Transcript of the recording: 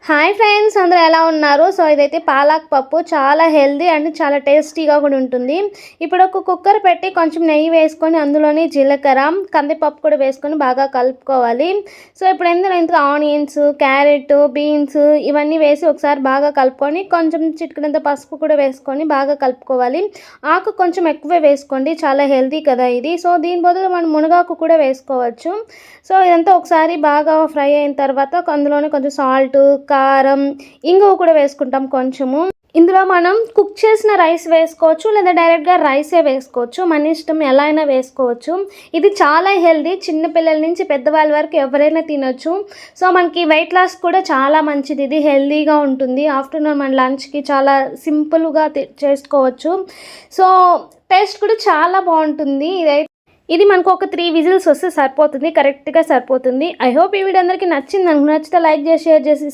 Hi friends, అందరూ ఎలా ఉన్నారు? సో ఇదైతే పాలక్ పప్పు, చాలా హెల్దీ అండ్ చాలా టేస్టీగా కూడా ఉంటుంది. ఇప్పుడు ఒక కుక్కర్ పెట్టి కొంచెం నెయ్యి వేసుకొని అందులోని జీలకర్ర, కందిపప్పు కూడా వేసుకొని బాగా కలుపుకోవాలి. సో ఇప్పుడు ఇందులో ఆనియన్స్, క్యారెట్, బీన్స్ ఇవన్నీ వేసి ఒకసారి బాగా కలుపుకొని కొంచెం చిటికెడంత పసుపు కూడా వేసుకొని బాగా కలుపుకోవాలి. ఆకు కొంచెం ఎక్కువే వేసుకోండి, చాలా హెల్దీ కదా ఇది. సో దీని బదులు మనం మునగాకు కూడా వేసుకోవచ్చు. సో ఇదంతా ఒకసారి బాగా ఫ్రై అయిన తర్వాత అందులోనే కొంచెం సాల్ట్, కారం, ఇంగువ కూడా వేసుకుంటాం కొంచెము. ఇందులో మనం కుక్ చేసిన రైస్ వేసుకోవచ్చు, లేదా డైరెక్ట్గా రైసే వేసుకోవచ్చు. మన ఇష్టం, ఎలా అయినా వేసుకోవచ్చు. ఇది చాలా హెల్దీ, చిన్నపిల్లల నుంచి పెద్దవాళ్ళ వరకు ఎవరైనా తినొచ్చు. సో మనకి వెయిట్ లాస్ కూడా చాలా మంచిది, ఇది హెల్దీగా ఉంటుంది. ఆఫ్టర్నూన్ మన లంచ్కి చాలా సింపుల్గా చేసుకోవచ్చు. సో టేస్ట్ కూడా చాలా బాగుంటుంది. ఇది మనకు ఒక 3 విజిల్స్ వస్తే సరిపోతుంది, కరెక్ట్గా సరిపోతుంది. ఐ హోప్ ఈ వీడియో అందరికీ నచ్చింది. నచ్చితే లైక్ చేసి, షేర్ చేసి